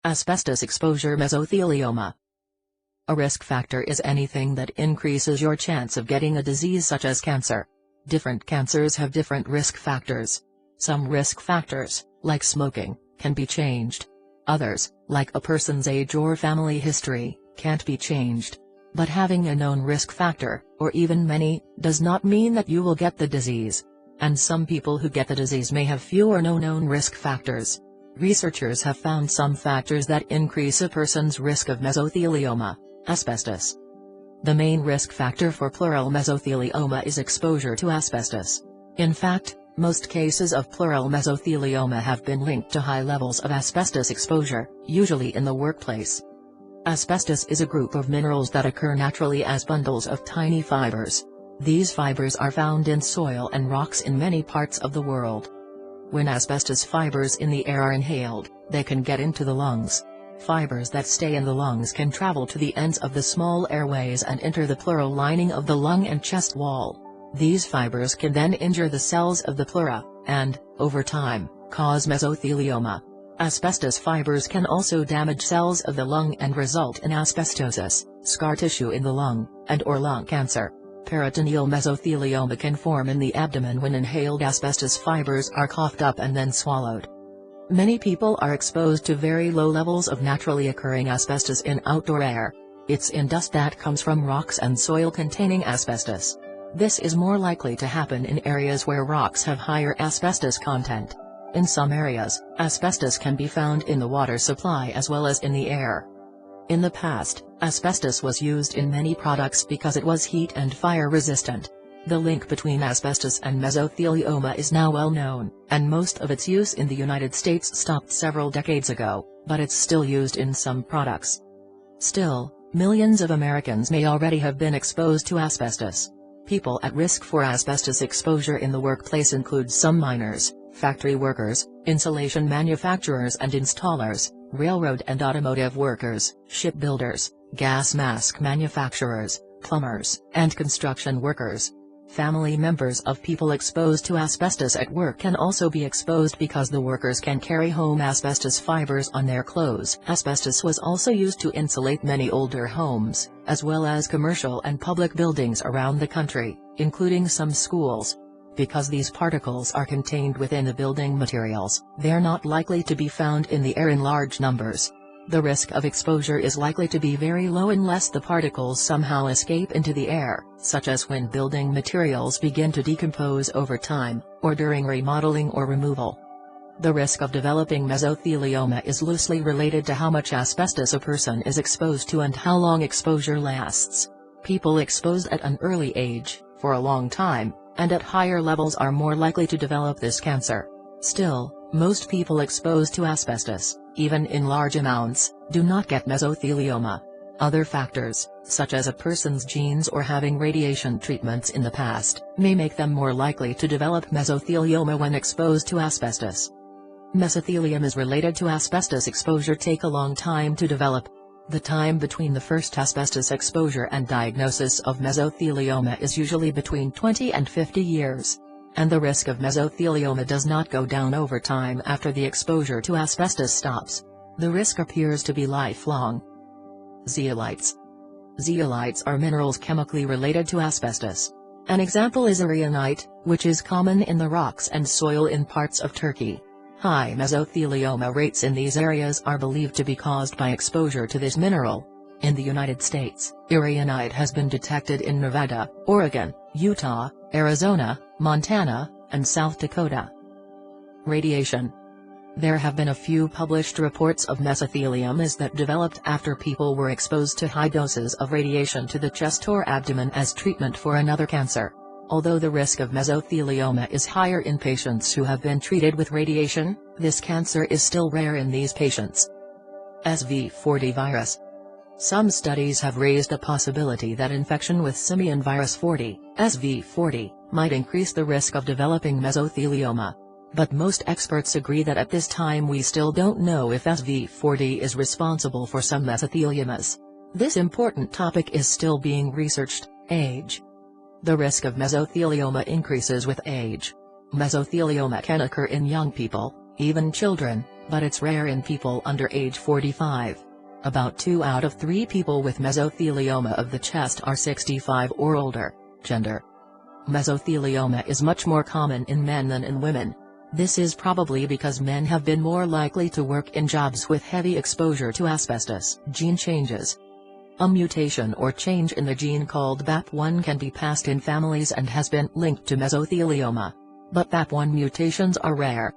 Asbestos exposure mesothelioma. A risk factor is anything that increases your chance of getting a disease such as cancer. Different cancers have different risk factors. Some risk factors, like smoking, can be changed. Others, like a person's age or family history, can't be changed. But having a known risk factor, or even many, does not mean that you will get the disease. And some people who get the disease may have few or no known risk factors. Researchers have found some factors that increase a person's risk of mesothelioma. Asbestos. The main risk factor for pleural mesothelioma is exposure to asbestos. In fact, most cases of pleural mesothelioma have been linked to high levels of asbestos exposure, usually in the workplace. Asbestos is a group of minerals that occur naturally as bundles of tiny fibers. These fibers are found in soil and rocks in many parts of the world. When asbestos fibers in the air are inhaled, they can get into the lungs. Fibers that stay in the lungs can travel to the ends of the small airways and enter the pleural lining of the lung and chest wall. These fibers can then injure the cells of the pleura, and, over time, cause mesothelioma. Asbestos fibers can also damage cells of the lung and result in asbestosis, scar tissue in the lung, and/or lung cancer. Peritoneal mesothelioma can form in the abdomen when inhaled asbestos fibers are coughed up and then swallowed. Many people are exposed to very low levels of naturally occurring asbestos in outdoor air. It's in dust that comes from rocks and soil containing asbestos. This is more likely to happen in areas where rocks have higher asbestos content. In some areas, asbestos can be found in the water supply as well as in the air. In the past, asbestos was used in many products because it was heat and fire resistant. The link between asbestos and mesothelioma is now well known, and most of its use in the United States stopped several decades ago, but it's still used in some products. Still, millions of Americans may already have been exposed to asbestos. People at risk for asbestos exposure in the workplace include some miners, factory workers, insulation manufacturers and installers, railroad and automotive workers, shipbuilders, gas mask manufacturers, plumbers, and construction workers. Family members of people exposed to asbestos at work can also be exposed because the workers can carry home asbestos fibers on their clothes. Asbestos was also used to insulate many older homes, as well as commercial and public buildings around the country, including some schools. Because these particles are contained within the building materials, they're not likely to be found in the air in large numbers. The risk of exposure is likely to be very low unless the particles somehow escape into the air, such as when building materials begin to decompose over time, or during remodeling or removal. The risk of developing mesothelioma is loosely related to how much asbestos a person is exposed to and how long exposure lasts. People exposed at an early age, for a long time, and at higher levels are more likely to develop this cancer. Still, most people exposed to asbestos, even in large amounts, do not get mesothelioma. Other factors, such as a person's genes or having radiation treatments in the past, may make them more likely to develop mesothelioma when exposed to asbestos. Mesothelioma is related to asbestos exposure take a long time to develop. The time between the first asbestos exposure and diagnosis of mesothelioma is usually between 20 and 50 years. And the risk of mesothelioma does not go down over time after the exposure to asbestos stops. The risk appears to be lifelong. Zeolites. Zeolites are minerals chemically related to asbestos. An example is uraninite, which is common in the rocks and soil in parts of Turkey. High mesothelioma rates in these areas are believed to be caused by exposure to this mineral. In the United States, uraninite has been detected in Nevada, Oregon, Utah, Arizona, Montana, and South Dakota. Radiation. There have been a few published reports of mesotheliomas that developed after people were exposed to high doses of radiation to the chest or abdomen as treatment for another cancer. Although the risk of mesothelioma is higher in patients who have been treated with radiation, this cancer is still rare in these patients. SV40 virus. Some studies have raised a possibility that infection with simian virus 40, SV40, might increase the risk of developing mesothelioma. But most experts agree that at this time we still don't know if SV40 is responsible for some mesotheliomas. This important topic is still being researched. Age. The risk of mesothelioma increases with age. Mesothelioma can occur in young people, even children, but it's rare in people under age 45. About 2 out of 3 people with mesothelioma of the chest are 65 or older. Gender. Mesothelioma is much more common in men than in women. This is probably because men have been more likely to work in jobs with heavy exposure to asbestos. Gene changes. A mutation or change in the gene called BAP1 can be passed in families and has been linked to mesothelioma. But BAP1 mutations are rare.